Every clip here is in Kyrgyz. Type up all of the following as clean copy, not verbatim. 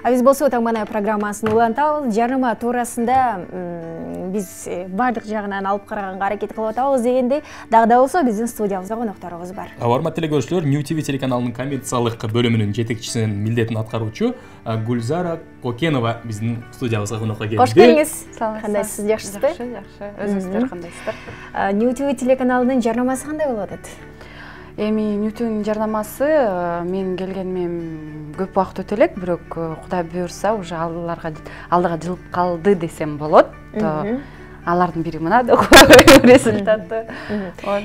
Биз болсо таңбана программасын улантабыз. Жарнама туурасында биз бардык жагынан алып караганга аракет кылып атабыз дегенде, дагы болсо биздин студиябызда конокторубуз бар. Урматтуу телекөрүүчүлөр, New TV телеканалынын коммерциялык бөлүмүнүн жетекчисинин милдетин аткаруучу Гүлзара Кокенова биздин студиябызга конокко келди. Кош келиңиз. Кандайсыз, жакшысызбы? Жакшы. Өзүңүздөр кандайсыздар? New TV телеканалынын жарнамасы кандай болуп атат? Эми New TVнин жарнамасы мен келгениме көп убакыт өтө элек, бирок Кудай буйрса уже алдыга жылып калды десем болот. Алардын бири мына результаты.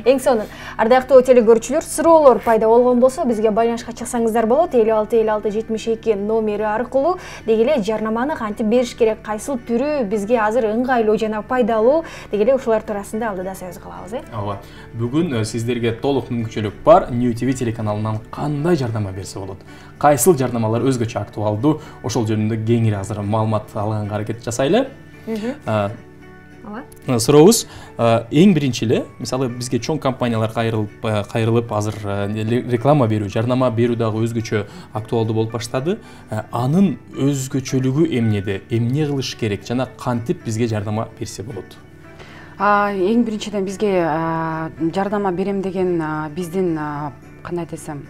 Эң сонун ардактуу телекөрүүчүлөр, суроолор пайда болгон болсо бизге байланышка чыксаңыздар болот. 565672 номери аркылуу дегеле жарнаманы кантип бериш керек, кайсыл түрү бизге азыр ыңгайлуу жана пайдалуу дегеле ушулар туурасында алдыда сөз кылабыз. Ооба. Бүгүн сиздерге толук мүмкүнчүлүк бар. New TV телеканалынан кандай жарнама берсе болот? Кайсыл жарнамалар өзгөчө актуалдуу? Ошол жөнүндө кеңири азыр маалымат алганга аракет жасайлы. Сурообуз эң биринчи эле, мисалы бизге чоң компаниялар кайрылып азыр реклама берүү, жарнама берүү дагы өзгөчө актуалдуу болуп баштады. Анын өзгөчөлүгү эмнеде? Эмне кылыш керек жана кантип бизге жарнама берсе болот? Эң биринчиден бизге жардама берем деген биздин кандай десем,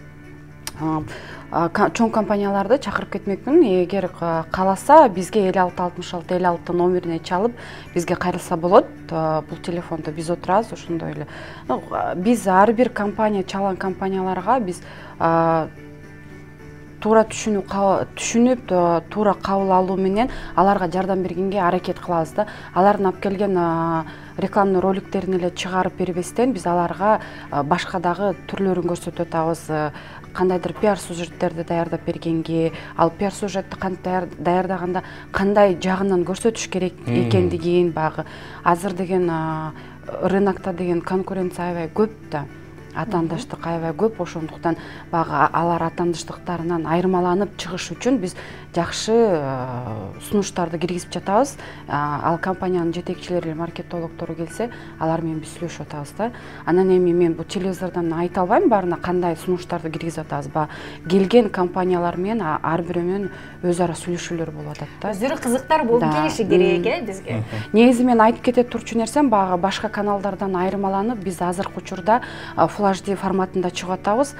чоң компанияларды чакырып кетмекмин. Эгер кааласа, бизге 5666 56 номерине чалып, бизге кайрылса болот. Бул телефондо биз отурабыз, ошондой эле. Биз ар бир компания, чалган компанияларга биз туура түшүнүп, туура кабыл алуу менен аларга жардам бергенге аракет кылабыз да. Алардын алып келген рекламный роликтерин эле чыгарып бербестен, биз аларга башка дагы түрлөрүн көрсөтүп атабыз. Кандайдыр пиар сюжеттерди даярдап бергенге, ал пиар сюжетти кантип даярдаганда кандай жагынан көрсөтүш керек экендигин, багы азыр деген рынокто деген конкуренция аябай көп да. Атандаштык аябай көп, ошондуктан багы алар атандаштыктарынан айырмаланып чыгыш үчүн биз жакшы сунуштарды киргизип жатабыз. Ал компаниянын жетекчилери, маркетологдору келсе, алар менен биз сүйлөшүп атабыз да. Анан эми мен бул телевизордон айта албайм баарына кандай сунуштарды киргизип атабыз. Келген компаниялар менен ар бирөө менен өз ара сүйлөшүүлөр болуп атат да. Өздөрү кызыктар болуп келиши керек бизге. Негизи мен айтып кете турчу нерсем, багы башка каналдардан айырмаланып, биз азыркы учурда Full HD форматында чыгып атабыз.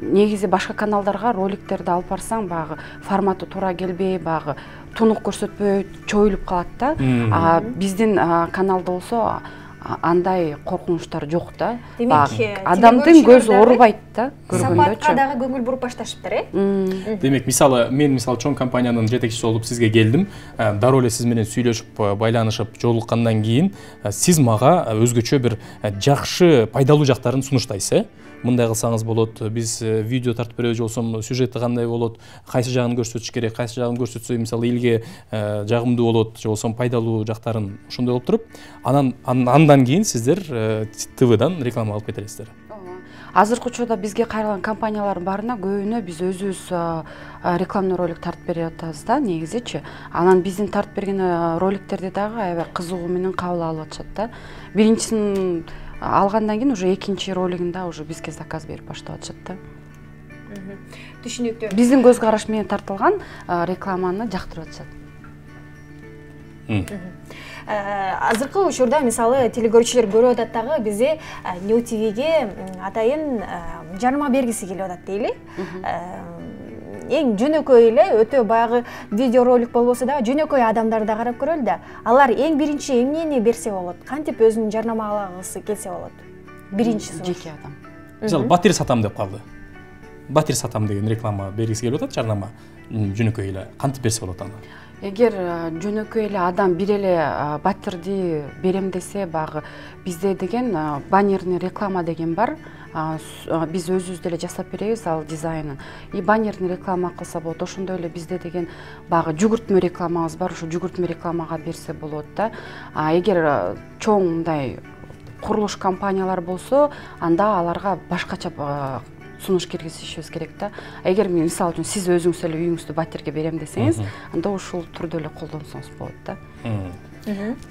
Негизи башка каналдарга роликтерди алып барсаң, багы форматы туура келбей, багы тунук көрсөтпөй чоюлуп калат да. Биздин каналда болсо андай коркунучтар жок да. Адамдын көзү оорубайт да көргөндө. Сапатка дагы көңүл буруп башташыптыр, Демек, мен мисалы компаниянын жетекчиси болуп сизге келдим. Дароо эле сиз менен сүйлөшүп, байланышып, жолуккандан кийин сиз мага өзгөчө бир жакшы, пайдалуу жактарын сунуштайсыз, Мындай кылсаңыз болот, биз видео тартып беребиз, же болсо сюжети кандай болот, кайсы жагын көрсөтүш керек, кайсы жагын көрсөтсө мисалы элге жагымдуу болот, же болсо пайдалуу жактарын ошондой болуп туруп, андан кийин сиздер ТВдан реклама алып кетесиздер. Азыркы учурда бизге кайрылган компаниялардын баарына көбүнө биз өзүбүз рекламный ролик тартып берип атабыз да, негизичи. Анан биздин тартып берген роликтерди дагы аябай кызыгуу менен кабыл алып атышат да. Биринчисин алгандан кийин уже экинчи ролигинде уже бизге заказ берип баштап атышат да. Түшүнүктүү. Биздин көз караш менен тартылган рекламаны жактырып атышат. Азыркы учурда мисалы телекөрүүчүлөр көрүп атат дагы бизде New TVге атайын жарнама бергиси келип атат дейли. Эң жөнөкөй эле, өтө баягы видеоролик болбосо дагы жөнөкөй адамдарды да карап көрөлү да. Алар эң биринчи эмнени берсе болот? Кантип өзүн жарнамалагысы келсе болот? Биринчиси жеке адам. Мисалы батир сатам деп калды. Батир сатам деген реклама бергиси келип атат, жарнама жөнөкөй эле. Кантип берсе болот аны? Эгер жөнөкөй эле адам бир эле батирди берем десе, багы бизде деген баннерный реклама деген бар. Биз өзүбүз деле жасап беребиз ал дизайнын. Баннерный реклама кылса болот. Ошондой эле бизде деген багы жүгүртмө рекламабыз бар. Ошо жүгүртмө рекламага берсе болот да. Эгер чоң мындай курулуш компаниялар болсо, анда аларга башкача сунуш киргизишибиз керек да. Эгер мисалы үчүн сиз өзүңүз эле үйүңүздү батирге берем десеңиз, анда ушул түрдө эле колдонсоңуз болот да.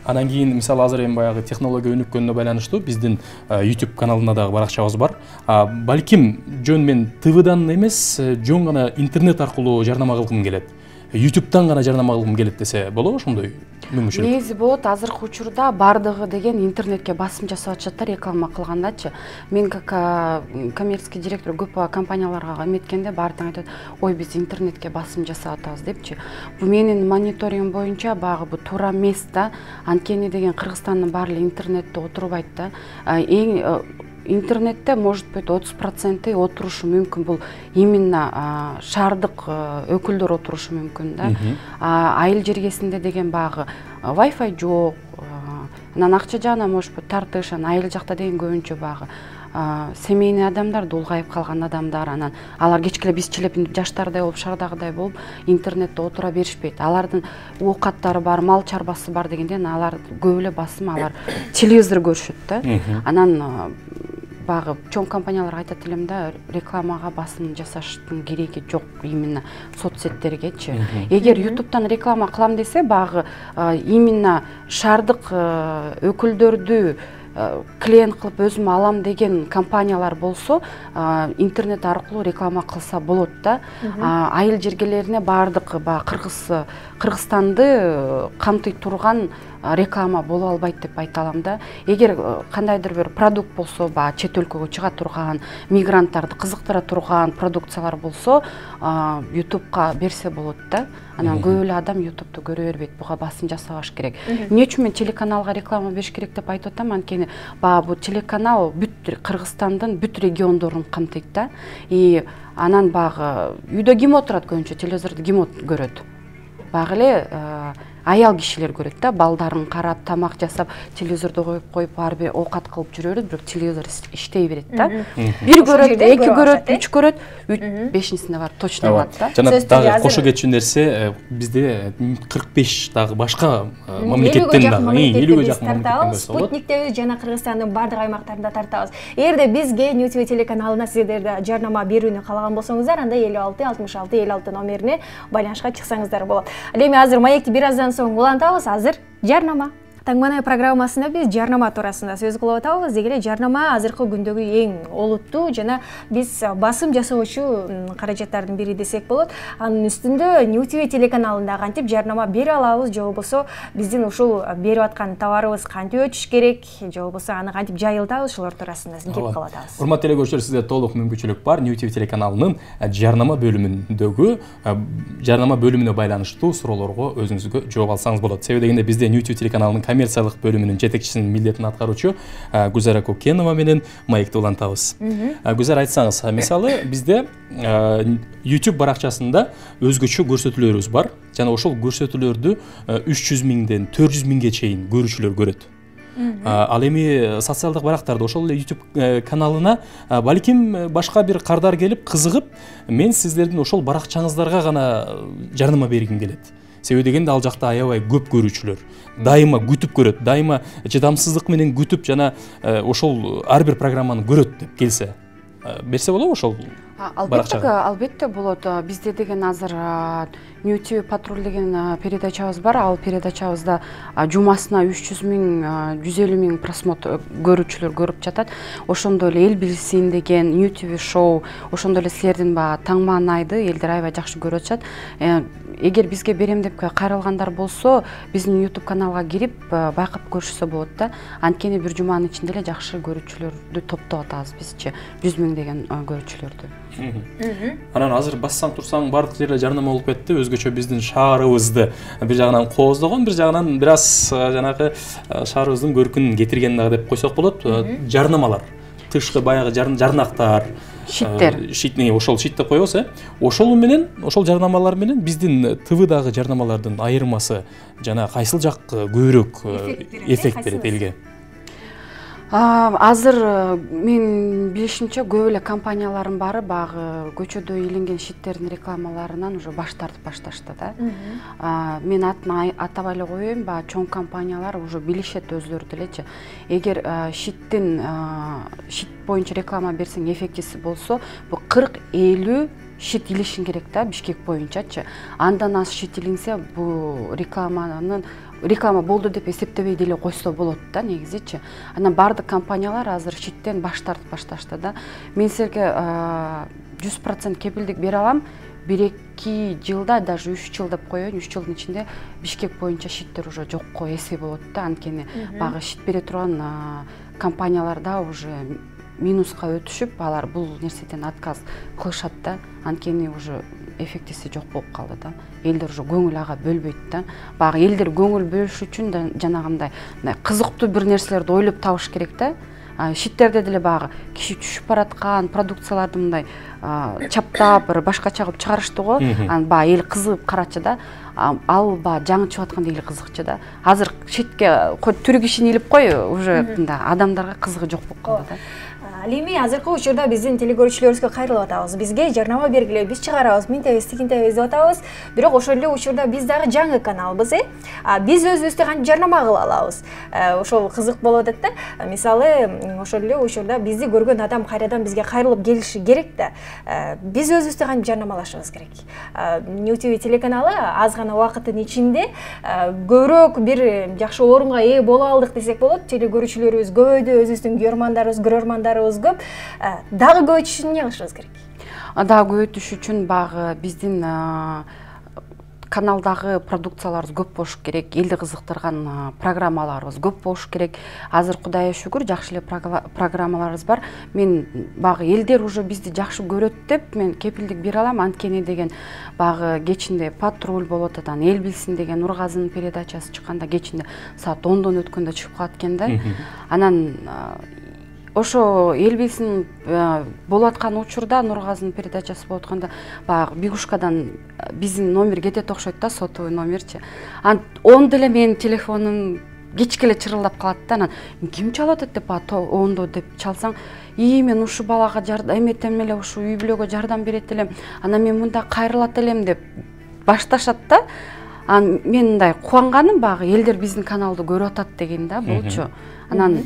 Анан кийин мисалы азыр эми баягы технология өнүккөнүнө байланыштуу биздин YouTube каналында дагы баракчабыз бар. Балким жөн мен ТВдан эмес, жөн гана интернет аркылуу жарнама кылгым келет. YouTube'дан гана жарнама кылгым келет десе болобу ошондой мүмкүнчүлүк? Негизи болот, азыркы учурда бардыгы деген интернетке басым жасап атышат реклама кылгандачы. Мен как коммерческий директор көп компанияларга эметкенде баары тең айтат, ой биз интернетке басым жасап атабыз депчи. Бу менин мониторингим боюнча багы бу туура эмес да. Анткени деген Кыргызстандын баары эле интернетте отурбайт да. Интернетте может быть 30% отурушу мүмкүн. Бул именно шаардык өкүлдөр отурушу мүмкүн да. Айыл жергесинде деген багы Wi-Fi жок. Анан акча жагынан может быть тартыш, айыл жакта деген көбүнчө багы семейный адамдар, улгайып калган адамдар, анан алар кечкеле бизчилеп жаштардай болуп, шаардагыдай болуп интернетте отура беришпейт. Алардын оокаттары бар, мал чарбасы бар дегенден алар көп эле басым, алар телевизор көрүшөт да. Анан багы чоң компаниялар айтат элем да, рекламага басым жасаштын кереги жок, именно соцсеттергечи. Эгер YouTube'дан реклама кылам десе, багы именно шаардык өкүлдөрдү клиент кылып өзүм алам деген компаниялар болсо, интернет аркылуу реклама кылса болот да. Айыл жергелерине баардык Кыргызстанды камтый турган реклама боло албайт деп айта алам да. Эгер кандайдыр бир продукт болсо, чет өлкөгө чыга турган, мигранттарды кызыктыра турган продукциялар болсо, YouTube'га берсе болот да. Анан көп эле адам YouTube'ду көрө бербейт, буга басым жасабаш керек. Эмне үчүн мен телеканалга реклама бериш керек деп айтып атам? Анткени бул телеканал бүт Кыргызстандын бүт региондорун камтыйт да. И анан багы үйдө ким отурат көбүнчө, телевизорду ким көрөт? Багы эле аял кишилер көрөт да, балдарын карап, тамак жасап, телевизорду коюп, ар бир оокат кылып жүрө берет, бирок телевизор иштей берет да. Бир көрөт, эки көрөт, үч көрөт, бешинчисине барып точно алат да. Жана дагы кошо кетчү нерсе, бизде 45 дагы башка мамлекеттен дагы, 50ге жакын мамлекеттен Спутниктебиз жана Кыргызстандын бардык аймактарында тартабыз. Эгерде бизге NewTV телеканалына сиздерде жарнама берүүнү каалаган болсоңуздар, анда 56 66 56 номерине байланышка чыксаңыздар болот. Ал эми азыр маекти бир аздан соң улантабыз, азыр жарнама. Таңманай программасында биз жарнама туурасында сөз кылып атабыз. Дегеле жарнама азыркы күндөгү эң олуттуу жана биз басым жасоочу каражаттардын бири десек болот. Анын үстүндө NewTV телеканалында кантип жарнама бере алабыз, же болбосо биздин ушул берип аткан товарыбыз кантип өтүш керек, же болбосо аны кантип жайылтабыз, ушулар туурасында кеп калып атабыз. Урматтуу телекөрүүчүлөр, сизде толук мүмкүнчүлүк бар. NewTV телеканалынын жарнама бөлүмүндөгү жарнама бөлүмүнө байланыштуу суроолорго өзүңүзгө жооп алсаңыз болот. Себеби дегенде бизде NewTV телеканалынын коммерциялык бөлүмүнүн жетекчисинин милдетин аткаруучу Гүзара Кокенова менен маекти улантабыз. Гүзара, айтсаңыз, мисалы бизде YouTube баракчасында өзгөчө көрсөтүүлөрүбүз бар жана ошол көрсөтүүлөрдү 300 миңден 400 миңге чейин көрүүчүлөр көрөт. Ал эми социалдык барактарда ошол эле YouTube каналына балким башка бир кардар келип кызыгып, мен сиздердин ошол баракчаңыздарга гана жарнама бергим келет. Себеби дегенде ал жакта аябай көп көрүүчүлөр, дайыма күтүп көрөт, дайыма чыдамсыздык менен күтүп жана ошол ар бир программаны көрөт деп келсе, берсе болобу ошол баракчага? Албетте болот. Бизде деген азыр NewTV Патруль деген передачабыз бар. Ал передачабызда жумасына 300 миң, 150 миң просмотр көрүүчүлөр көрүп жатат. Ошондой эле эл билсин деген NewTV шоу, ошондой эле силердин Таңманайды элдер аябай жакшы көрүп атышат. Эгер бизге берем деп кайрылгандар болсо, биздин YouTube каналга кирип байкап көрүшсө болот да. Анткени бир жуманын ичинде эле жакшы көрүүчүлөрдү топтоп атабыз бизчи, 100 миң деген көрүүчүлөрдү. Анан азыр бассаң турсаң бардык жерде жарнама болуп кетти. Өзгөчө биздин шаарыбызды бир жагынан кооздогон, бир жагынан бир аз жанагы шаарыбыздын көркүн кетирген дагы деп койсок болот. Жарнамалар, тышкы баягы жарнактар, шиттер, ошол шит деп коебуз, ошол менен, ошол жарнамалар менен биздин ТВдагы жарнамалардын айырмасы жана кайсыл жак көбүрөөк эффект берет элге? Азыр мен билишимче көп эле компаниялардын баары багы көчөдө иленген шиттердин рекламаларынан уже баш тартып башташты да. Мен атын атабай эле коеюн, чоң компаниялар уже билишет өзлөрү делечи. Эгер шит боюнча реклама берсең эффектиси болсо, бу 40-50 шит илишин керек да, Бишкек боюнчачы. Андан аз шит илинсе, бу рекламанын реклама болду деп эсептебей деле койсо болот да негизичи. Анан бардык компаниялар азыр шиттен баш тартып башташты да. Мен силерге 100% кепилдик бере алам. 1-2 жылда, даже 3 жыл деп коеюн, 3 жылдын ичинде Бишкек боюнча шиттер уже жокко эсе болот да. Анткени багы шит бере турган компанияларда уже минуска өтүшүп, алар бул нерседен отказ кылышат да. Анткени уже эффектиси жок болуп калды да. Элдер уже көңүл ага бөлбөйт да. Багы элдер көңүл бөлүш үчүн жанагындай кызыктуу бир нерселерди ойлоп табыш керек да. Шиттерде деле багы киши түшүп бараткан продукцияларды мындай чаптап бир башкача кылып чыгарышты го. Анан баягы эл кызыгып карачы да. Ал баягы жаңы чыгып атканда эл кызыкчы да. Азыр шитке түрү кишини илип кой, уже мындай адамдарга кызыгы жок болуп калды да. Ал эми азыркы учурда биздин телекөрүүчүлөрүбүзгө кайрылып атабыз. Бизге жарнама бергиле, биз чыгарабыз, минтебиз, тигинтебиз деп атабыз. Бирок ошол эле учурда биз дагы жаңы каналбыз, биз өзүбүздү кантип жарнама кыла алабыз? Ошол кызык болуп атат да. Мисалы, ошол эле учурда бизди көргөн адам кайрадан бизге кайрылып келиши керек да. Биз өзүбүздү кантип жарнамалашыбыз керек? New TV телеканалы аз гана убакыттын ичинде көбүрөөк бир жакшы орунга ээ боло алдык десек болот. Телекөрүүчүлөрүбүз көбөйдү, өзүбүздүн көрөрмандарыбыз көп. Дагы көбөйтүш үчүн эмне кылышыбыз керек? Дагы көбөйтүш үчүн багы биздин каналдагы продукцияларыбыз көп болуш керек, элди кызыктырган программаларыбыз көп болуш керек. Азыр Кудайга шүгүр жакшы эле программаларыбыз бар. Мен багы элдер уже бизди жакшы көрөт деп мен кепилдик бере алам. Анткени деген багы кечинде патруль болот атан, эл билсин деген Нургазынын передачасы чыкканда кечинде саат 10дон өткөндө чыгып калат экен да. Анан ошо эл билсин болуп аткан учурда Нургазынын передачасы болуп атканда баягы Бигушкадан биздин номер кетет окшойт да, сотовый номерчи. Анан он деле менин телефонум кечке эле чырылдап калат да. Анан ким чалып атат деп ондо деп чалсаң, мен ушу балага эметем эле, ушу үй бүлөгө жардам берет элем, анан мен мында кайрылат элем деп башташат да. Анан мен мындай кубанганым багы элдер биздин каналды көрүп атат деген да болчу. Анан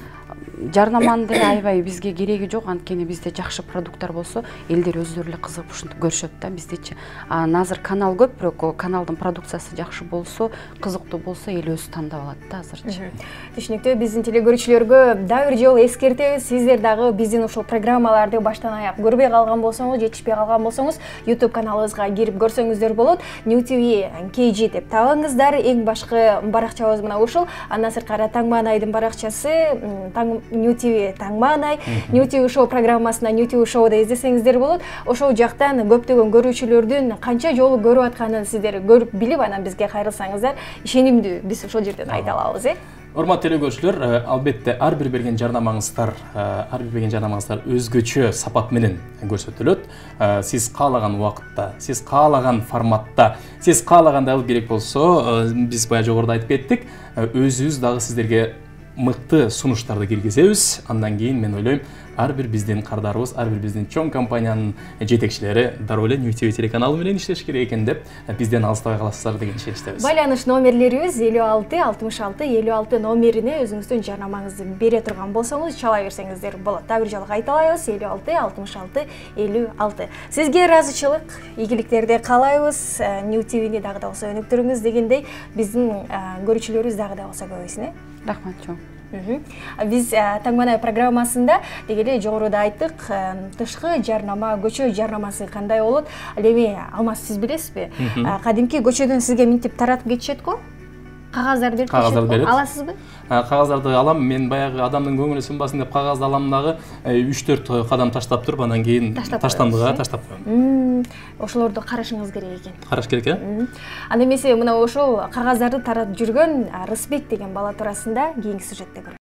жарнаманын деле аябай бизге кереги жок, анткени бизде жакшы продукттар болсо элдер өздөрү эле кызыгып ушинтип көрүшөт да биздичи. Анан азыр канал көп, бирок каналдын продукциясы жакшы болсо, кызыктуу болсо эл өзү тандап алат да азырчы. Түшүнүктүү. Биздин телекөрүүчүлөргө дагы бир жолу эскертебиз. Сиздер дагы биздин ушул программаларды баштан аяк көрбөй калган болсоңуз, жетишпей калган болсоңуз, YouTube каналыбызга кирип көрсөңүздөр болот. New TV KG деп табыңыздар. Эң башкы баракчабыз мына ушул. Андан сырткары Таңмаанайдын баракчасы New TV Таңмаанай, New TV шоу программасына New TV шоуда издесеңиздер болот. Ошол жактан көптөгөн көрүүчүлөрдүн канча жолу көрүп атканын сиздер көрүп билип, анан бизге кайрылсаңыздар, ишенимдүү биз ошол жерден айта алабыз. Урматтуу телекөрүүчүлөр, албетте ар бир берген жарнамаңыздар өзгөчө сапат менен көрсөтүлөт. Сиз каалаган убакытта, сиз каалаган форматта, сиз каалагандай алып керек болсо, биз бая жогоруда айтып кеттик, өзүбүз дагы сиздерге мыкты сунуштарды киргизебиз. Андан кийин мен ойлойм, ар бир биздин кардарыбыз, ар бир биздин чоң компаниянын жетекчилери дароо эле New TV телеканалы менен иштеш керек экен деп бизден алыстабай каласыздар деген ишеничтебиз. Байланыш номерлерибиз 56 66 56 номерине өзүңүздүн жарнамаңызды бере турган болсоңуз чала берсеңиздер болот. Дагы бир жолу кайталайбыз: 56 66 56. Сизге ыраазычылык, ийгиликтерди каалайбыз. New TV-ни дагы да болсо өнүктүрүңүз дегендей, биздин көрүүчүлөрүбүз дагы да болсо көбөйсүн. Рахмат чоң. Биз Таңмаанай программасында дегеле жогоруда айттык, тышкы жарнама, көчө жарнамасы кандай болот? Ал эми Алмаз, сиз билесизби? Кадимки көчөдөн сизге минтип таратып кетишет го? Кагаздарды берип кетишет. Аласызбы? Кагаздарды алам. Мен баягы адамдын көңүлү сынбасын деп кагазды алам дагы 3-4 кадам таштап туруп, анан кийин таштандыга таштап коем. Ошолорду карашыңыз керек экен. Караш керек, Анда эмесе мына ошол кагаздарды таратып жүргөн Рысбек деген бала туурасында кийинки сюжетте көрөбүз.